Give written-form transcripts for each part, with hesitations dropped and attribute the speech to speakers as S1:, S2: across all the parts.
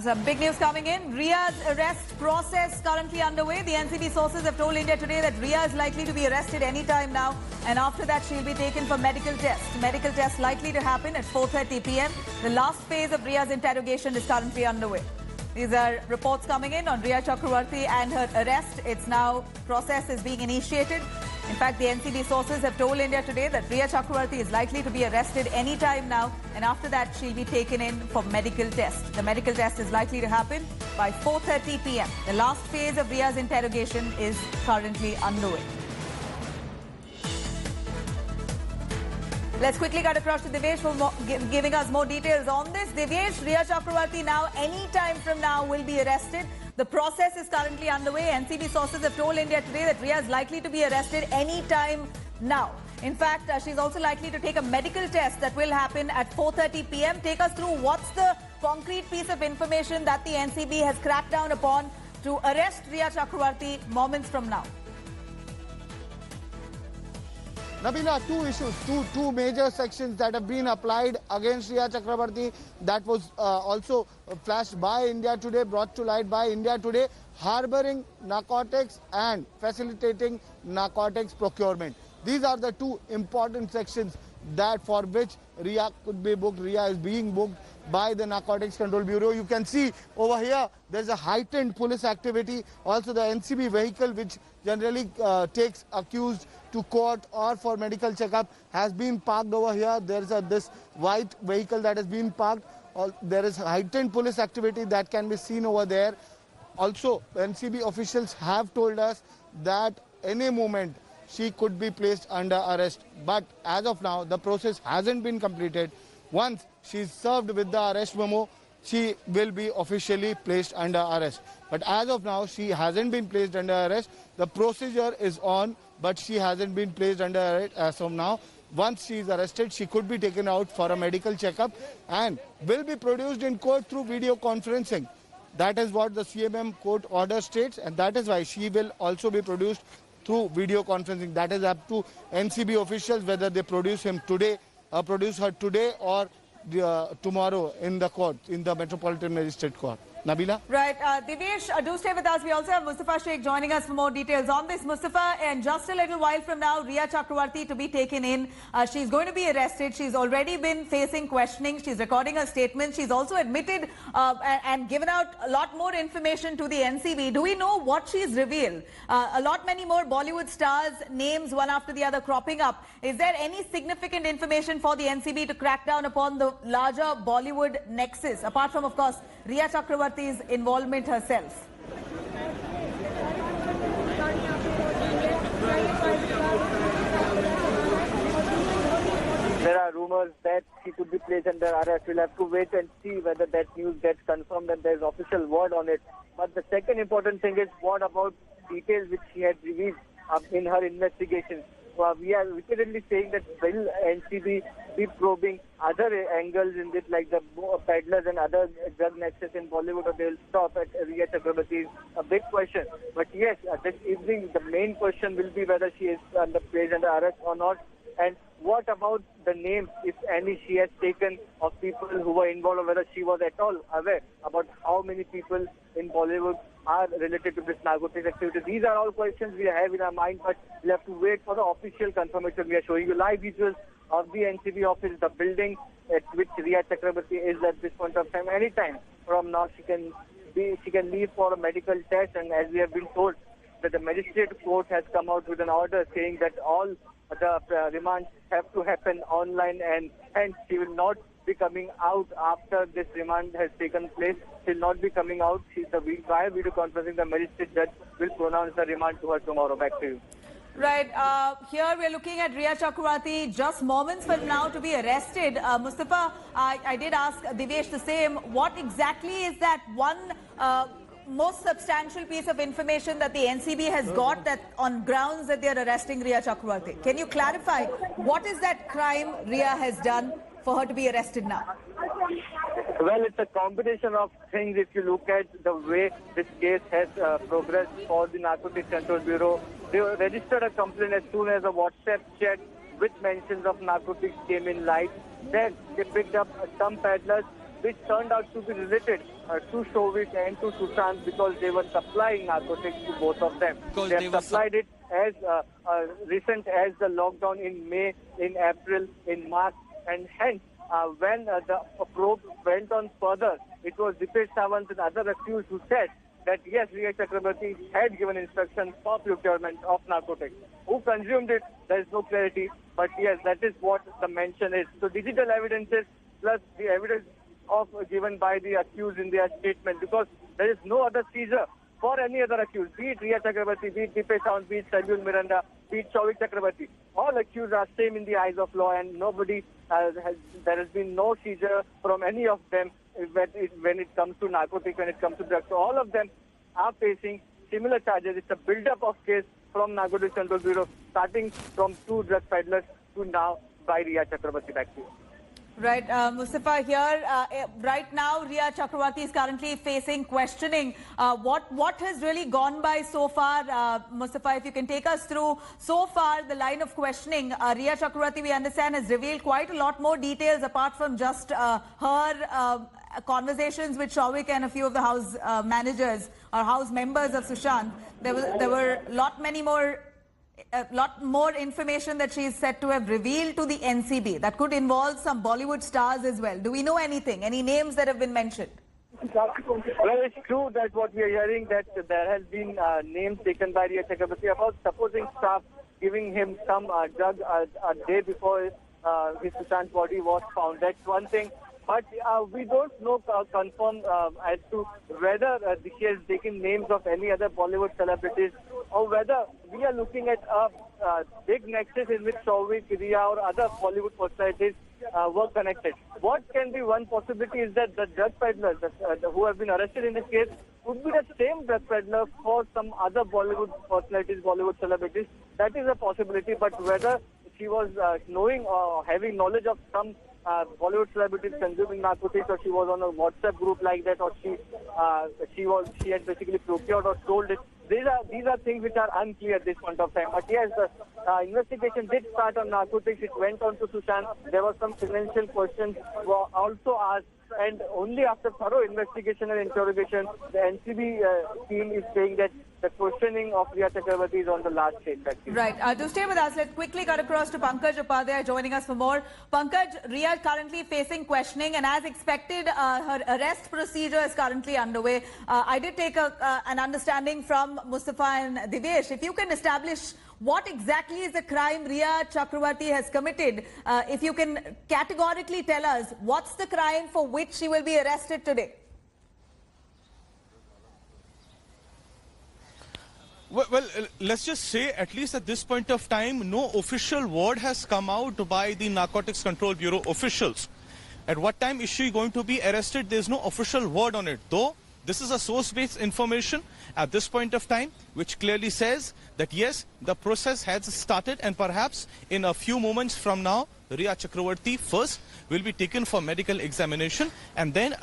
S1: Some big news coming in. Ria's arrest process currently underway. The NCB sources have told India Today that Ria is likely to be arrested any time now, and after that she'll be taken for medical test. Medical test likely to happen at 4:30 p.m. The last phase of Ria's interrogation is currently underway. These are reports coming in on Ria Chakravarti and her arrest. It's now process is being initiated. In fact, the NCB sources have told India Today that Ria Chakravarti is likely to be arrested any time now, and after that she'll be taken in for medical test. The medical test is likely to happen by 4:30 p.m. The last phase of Ria's interrogation is currently underway. Let's quickly cut across to Divesh for giving us more details on this. Divesh, Ria Chakravarti now, any time from now, will be arrested. The process is currently underway. NCB sources have told India Today that Ria is likely to be arrested any time now. In fact, she's also likely to take a medical test that will happen at 4:30 p.m. Take us through what's the concrete piece of information that the NCB has cracked down upon to arrest Ria Chakravarti moments from now.
S2: Nabila, two issues, two major sections that have been applied against Ria Chakravarti that was also flashed by India Today, brought to light by India Today, harboring narcotics and facilitating narcotics procurement. These are the two important sections that for which Ria could be booked. Ria is being booked by the Narcotics Control Bureau. You can see over here there's a heightened police activity. Also the NCB vehicle, which generally takes accused to court or for medical checkup, has been parked over here. There's this white vehicle that has been parked. There is heightened police activity that can be seen over there. Also, NCB officials have told us that any moment she could be placed under arrest. But as of now, the process hasn't been completed. Once she's served with the arrest memo, she will be officially placed under arrest. But as of now, she hasn't been placed under arrest. The procedure is on, but she hasn't been placed under arrest as of now. Once she is arrested, she could be taken out for a medical checkup and will be produced in court through video conferencing. That is what the CMM court order states, and that is why she will also be produced through video conferencing. That is up to NCB officials whether they produce him today, produce her today or tomorrow in the court, in the Metropolitan Magistrate Court. Nabila?
S1: Right. Divesh, do stay with us. We also have Mustafa Sheikh joining us for more details on this. Mustafa, and just a little while from now, Ria Chakravarti to be taken in. She's going to be arrested. She's already been facing questioning. She's recording her statement. She's also admitted and given out a lot more information to the NCB. Do we know what she's revealed? Many more Bollywood stars, names one after the other cropping up. Is there any significant information for the NCB to crack down upon the larger Bollywood nexus, apart from, of course, Ria Chakravarti's involvement herself?
S3: There are rumors that she could be placed under arrest. We'll have to wait and see whether that news gets confirmed and there's official word on it. But the second important thing is what about details which she had revealed in her investigation. We are repeatedly saying that will NCB be probing other angles in this, like the peddlers and other drug nexus in Bollywood, or they'll stop at Ria Chakravarti? A big question. But yes, this evening the main question will be whether she is placed under arrest or not. And what about the names, if any, she has taken of people who were involved, or whether she was at all aware about how many people in Bollywood are related to this narcotics activity? These are all questions we have in our mind, but we'll have to wait for the official confirmation. We are showing you live visuals of the NCB office, the building at which Ria Chakravarti is at this point of time. Anytime from now, she can leave for a medical test, and as we have been told, that the magistrate court has come out with an order saying that all the remands have to happen online, and hence she will not be coming out after this remand has taken place. She will not be coming out. Via video conferencing, the magistrate judge will pronounce the remand to her tomorrow. Back to you.
S1: Right. Here we're looking at Ria Chakravarti just moments from now to be arrested. Mustafa, I did ask Divesh the same. What exactly is that one most substantial piece of information that the NCB has got that on grounds that they're arresting Ria Chakravarti? Can you clarify what is that crime Ria has done for her to be arrested now?
S3: Well, it's a combination of things. If you look at the way this case has progressed for the Narcotics Control Bureau, they registered a complaint as soon as a WhatsApp chat with mentions of narcotics came in light. Then they picked up some peddlers which turned out to be related to Souvik and to Sushant because they were supplying narcotics to both of them. They have supplied it as recent as the lockdown in May, in April, in March, and hence when the probe went on further, it was Dipesh Sawant and other accused who said that yes, Rhea Chakrabarti had given instructions for procurement of narcotics. Who consumed it, there is no clarity, but yes, that is what the mention is. So digital evidences plus the evidence given by the accused in their statement, because there is no other seizure for any other accused, be it Rhea Chakrabarti, be it Dipesh Sawant, be it Saryul Miranda, be it Souvik Chakrabarti. All accused are same in the eyes of law, and nobody there has been no seizure from any of them when it comes to narcotics, when it comes to drugs. So all of them are facing similar charges. It's a build-up of case from Narcotics Control Bureau, starting from 2 drug peddlers to now by Rhea Chakrabarti. Back to you.
S1: Right, Mustafa, here right now Rhea Chakrabarti is currently facing questioning. What has really gone by so far, Mustafa, if you can take us through so far the line of questioning. Rhea Chakrabarti, we understand, has revealed quite a lot more details apart from just her conversations with Souvik and a few of the house managers or house members of Sushant. There were a lot more information that she is said to have revealed to the NCB that could involve some Bollywood stars as well. Do we know anything? Any names that have been mentioned?
S3: Well, it's true that what we are hearing, that there has been names taken by Rhea Chakrabarti about supposing staff giving him some drug a day before his Sushant body was found. That's one thing. But we don't know confirm as to whether she has taken names of any other Bollywood celebrities, or whether we are looking at a big nexus in which Souvik, Rhea or other Bollywood personalities were connected. What can be one possibility is that the drug peddlers who have been arrested in this case could be the same drug peddler for some other Bollywood personalities, Bollywood celebrities. That is a possibility, but whether she was knowing or having knowledge of some Bollywood celebrities consuming narcotics, or she was on a WhatsApp group like that, or she had basically procured or sold it. These are things which are unclear at this point of time. But yes, the investigation did start on narcotics. It went on to Sushant. There were some financial questions were also asked, and only after thorough investigation and interrogation, the NCB team is saying that the questioning of Rhea Chakrabarti is on the last stage.
S1: Right. To stay with us, let's quickly cut across to Pankaj Upadhyay joining us for more. Pankaj, Rhea currently facing questioning, and as expected, her arrest procedure is currently underway. I did take an understanding from Mustafa and Divyesh. If you can establish what exactly is the crime Rhea Chakrabarti has committed, if you can categorically tell us what's the crime for which she will be arrested today.
S4: Well, let's just say, at least at this point of time, no official word has come out by the Narcotics Control Bureau officials. At what time is she going to be arrested? There's no official word on it, though this is a source-based information at this point of time, which clearly says that yes, the process has started, and perhaps in a few moments from now, Rhea Chakrabarti first will be taken for medical examination, and then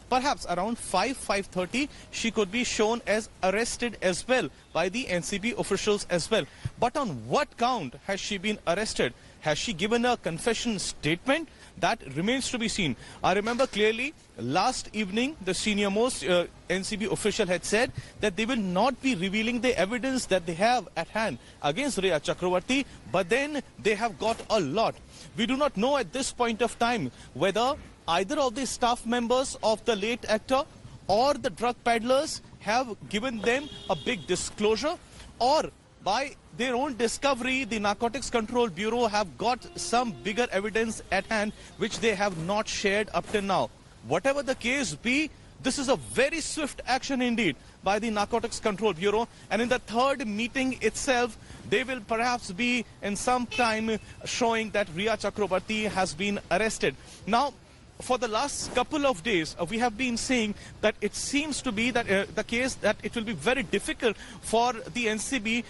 S4: perhaps around 5:30 she could be shown as arrested as well by the NCB officials as well. But on what count has she been arrested? Has she given a confession statement? That remains to be seen. I remember clearly last evening the senior-most NCB official had said that they will not be revealing the evidence that they have at hand against Rhea Chakrabarti, but then they have got a lot. We do not know at this point of time whether either of the staff members of the late actor or the drug peddlers have given them a big disclosure, or by their own discovery, the Narcotics Control Bureau have got some bigger evidence at hand which they have not shared up till now. Whatever the case be, this is a very swift action indeed by the Narcotics Control Bureau, and in the third meeting itself, they will perhaps be in some time showing that Rhea Chakrabarti has been arrested. Now, for the last couple of days, we have been saying that it seems to be that the case that it will be very difficult for the NCB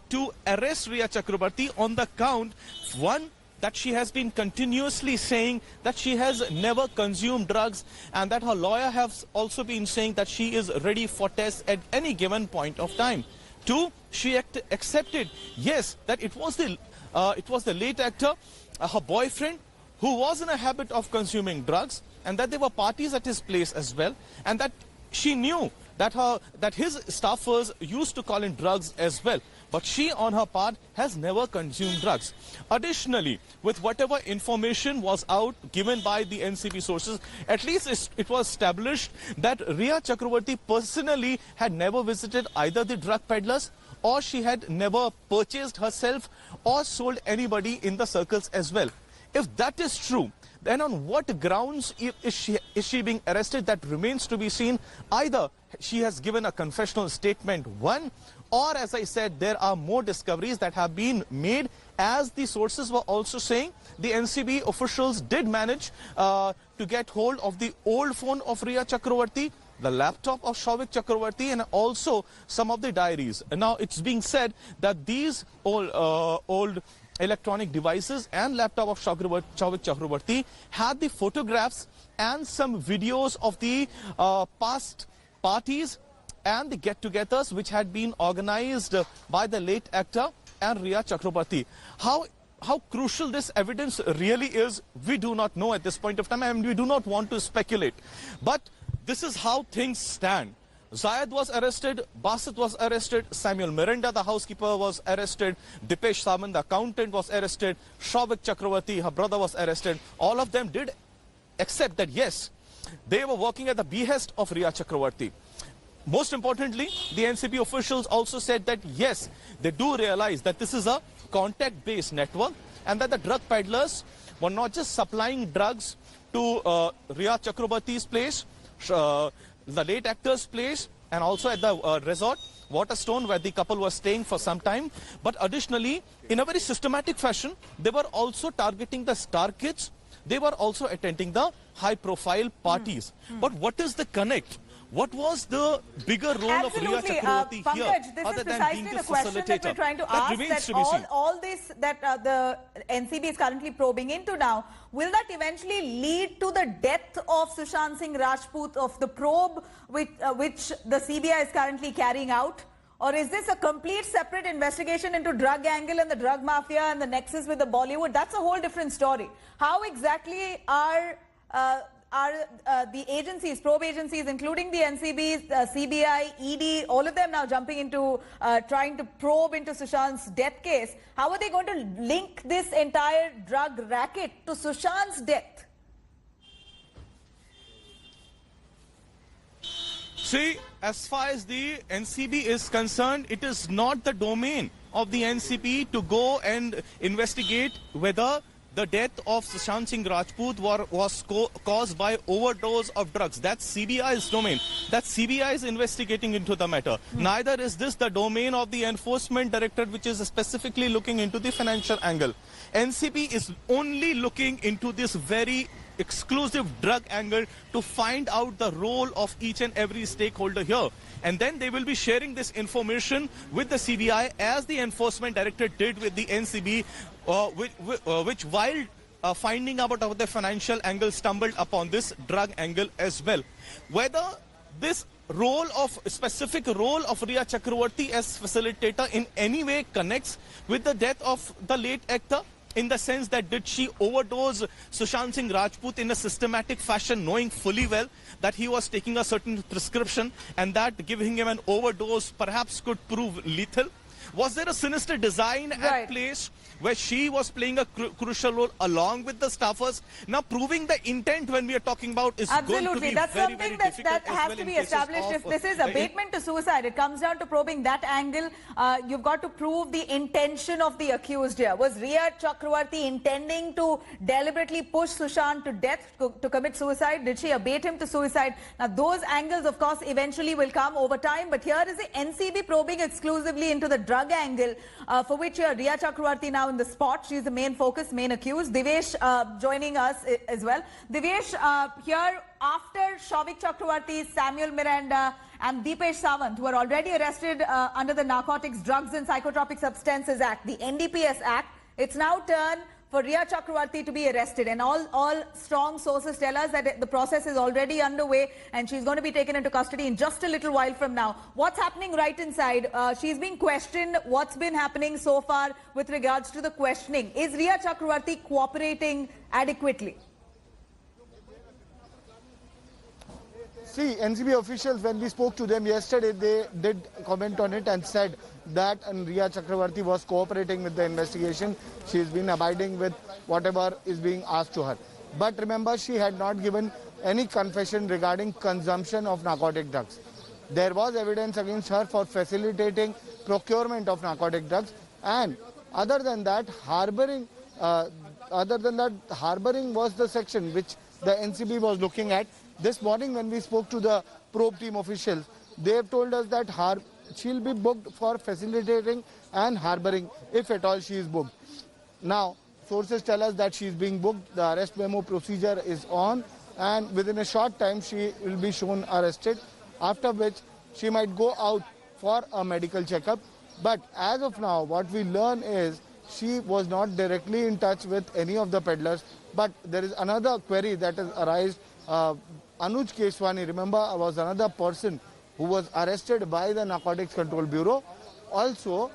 S4: to arrest Rhea Chakrabarti on the count, one, that she has been continuously saying that she has never consumed drugs, and that her lawyer has also been saying that she is ready for tests at any given point of time. Two, she accepted, yes, that it was the late actor, her boyfriend, who was in a habit of consuming drugs, and that there were parties at his place as well, and that she knew that his staffers used to call in drugs as well. But she, on her part, has never consumed drugs. Additionally, with whatever information was out given by the NCB sources, at least it was established that Rhea Chakravarti personally had never visited either the drug peddlers, or she had never purchased herself or sold anybody in the circles as well. If that is true, then on what grounds is she being arrested? That remains to be seen. Either she has given a confessional statement, one, or as I said, there are more discoveries that have been made. As the sources were also saying, the NCB officials did manage to get hold of the old phone of Rhea Chakravarti, the laptop of Souvik Chakravarti, and also some of the diaries. And now it's being said that these old electronic devices and laptop of Souvik Chakravarti had the photographs and some videos of the past parties and the get-togethers which had been organized by the late actor and Rhea Chakravarti. How crucial this evidence really is, we do not know at this point of time, and we do not want to speculate. But this is how things stand. Zayed was arrested, Basit was arrested, Samuel Miranda, the housekeeper, was arrested, Dipesh Samant, the accountant, was arrested, Souvik Chakravarti, her brother, was arrested. All of them did accept that, yes, they were working at the behest of Rhea Chakravarti. Most importantly, the NCB officials also said that, yes, they do realize that this is a contact-based network and that the drug peddlers were not just supplying drugs to Rhea Chakravarti's place, the late actor's place, and also at the resort, Waterstone, where the couple was staying for some time. But additionally, in a very systematic fashion, they were also targeting the star kids. They were also attending the high-profile parties. But what is the connect? What was the bigger role of Rhea Chakravarti
S1: Pankaj,
S4: here,
S1: this
S4: other
S1: is
S4: than
S1: precisely
S4: being
S1: the
S4: the
S1: question that we're
S4: facilitator?
S1: trying to
S4: That
S1: ask,
S4: remains
S1: that
S4: to be seen.
S1: all this that the NCB is currently probing into now, will that eventually lead to the death of Sushant Singh Rajput, of the probe which the CBI is currently carrying out? Or is this a complete separate investigation into drug angle and the drug mafia and the nexus with the Bollywood? That's a whole different story. How exactly are the agencies, probe agencies, including the NCB, CBI, ED, all of them now jumping into trying to probe into Sushant's death case? How are they going to link this entire drug racket to Sushant's death?
S4: See, as far as the NCB is concerned, it is not the domain of the NCB to go and investigate whether the death of Sushant Singh Rajput was caused by overdose of drugs. That's CBI's domain. That CBI is investigating into the matter. Neither is this the domain of the Enforcement Directorate, which is specifically looking into the financial angle. NCB is only looking into this very exclusive drug angle to find out the role of each and every stakeholder here. And then they will be sharing this information with the CBI, as the Enforcement Directorate did with the NCB, which while finding out about the financial angle, stumbled upon this drug angle as well. Whether this specific role of Rhea Chakravarti as facilitator in any way connects with the death of the late actor, in the sense that did she overdose Sushant Singh Rajput in a systematic fashion, knowing fully well that he was taking a certain prescription and that giving him an overdose perhaps could prove lethal? Was there a sinister design at place where she was playing a crucial role along with the staffers? Now, proving the intent when we are talking about is going to be
S1: that's
S4: very,
S1: something
S4: very difficult
S1: that has to be established. If this is abatement to suicide, it comes down to probing that angle. You've got to prove the intention of the accused here. Was Rhea Chakravarti intending to deliberately push Sushant to death, to commit suicide? Did she abate him to suicide? Now, those angles, of course, eventually will come over time. But here is the NCB probing exclusively into the drug angle, for which Rhea Chakravarti now in the spot. She's the main focus, main accused. Divesh joining us as well. Divesh, here after Souvik Chakravarti, Samuel Miranda and Dipesh Samant, who are already arrested under the Narcotics, Drugs and Psychotropic Substances Act, the NDPS Act, it's now turned for Riya Chakravarti to be arrested. And all strong sources tell us that the process is already underway and she's going to be taken into custody in just a little while from now. What's happening right inside? She's being questioned. What's been happening so far with regards to the questioning? Is Riya Chakravarti cooperating adequately?
S2: See, NCB officials, when we spoke to them yesterday, they did comment on it and said that Riya Chakravarti was cooperating with the investigation. She's been abiding with whatever is being asked to her. But remember, she had not given any confession regarding consumption of narcotic drugs. There was evidence against her for facilitating procurement of narcotic drugs, and other than that, harboring was the section which the NCB was looking at. This morning when we spoke to the probe team officials, they have told us that she'll be booked for facilitating and harboring if at all she is booked. Now, sources tell us that she is being booked, the arrest memo procedure is on, and within a short time she will be shown arrested, after which she might go out for a medical checkup. But as of now, what we learn is she was not directly in touch with any of the peddlers, but there is another query that has arisen. Anuj Keshwani, remember, was another person who was arrested by the Narcotics Control Bureau. Also,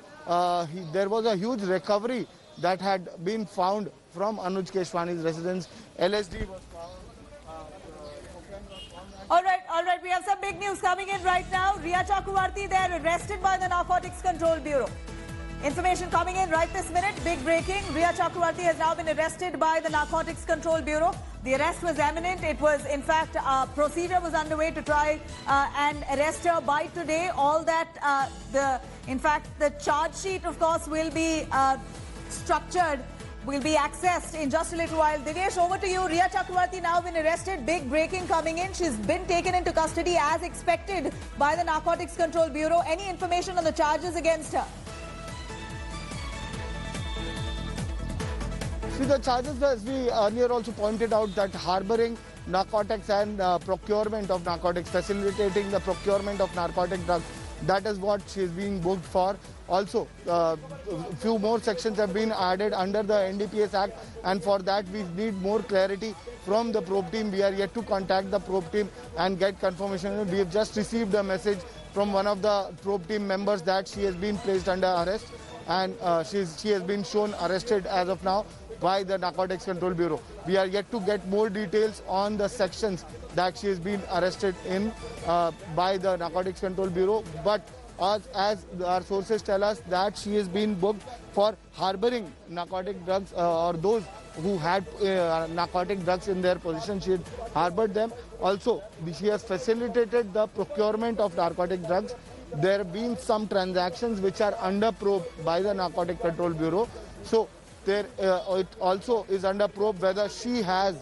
S2: there was a huge recovery that had been found from Anuj Keshwani's residence. LSD was found.
S1: All right. We have some big news coming in right now. Riya Chakravarti, they're arrested by the Narcotics Control Bureau. Information coming in right this minute. Big breaking. Riya Chakravarti has now been arrested by the Narcotics Control Bureau. The arrest was imminent. It was, in fact, a procedure was underway to try and arrest her by today. All that, in fact, the charge sheet, of course, will be structured, will be accessed in just a little while. Dinesh, over to you. Riya Chakravarti now been arrested. Big breaking coming in. She's been taken into custody as expected by the Narcotics Control Bureau. Any information on the charges against her?
S2: See, the charges, as we earlier also pointed out, that harboring narcotics and procurement of narcotics, facilitating the procurement of narcotic drugs, that is what she is being booked for. Also, a few more sections have been added under the NDPS Act, and for that we need more clarity from the probe team. We are yet to contact the probe team and get confirmation. We have just received a message from one of the probe team members that she has been placed under arrest, and she has been shown arrested as of now by the Narcotics Control Bureau. We are yet to get more details on the sections that she has been arrested in by the Narcotics Control Bureau, but as our sources tell us that she has been booked for harboring narcotic drugs or those who had narcotic drugs in their possession. She had harbored them. Also, she has facilitated the procurement of narcotic drugs. There have been some transactions which are under probe by the Narcotic Control Bureau. So it also is under probe whether she has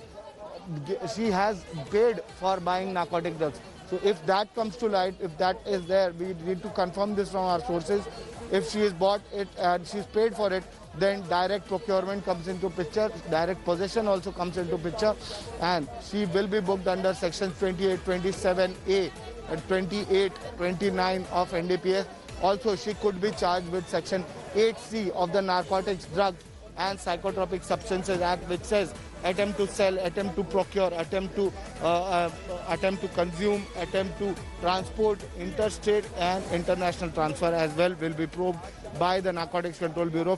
S2: paid for buying narcotic drugs. So if that comes to light, if that is there, we need to confirm this from our sources. If she has bought it and she's paid for it, then direct procurement comes into picture, direct possession also comes into picture, and she will be booked under sections 28, 27A and 28, 29 of NDPS. Also, she could be charged with section 8C of the Narcotics, Drugs and Psychotropic Substances Act, which says attempt to sell, attempt to procure, attempt to consume, attempt to transport, interstate and international transfer as well will be probed by the Narcotics Control Bureau.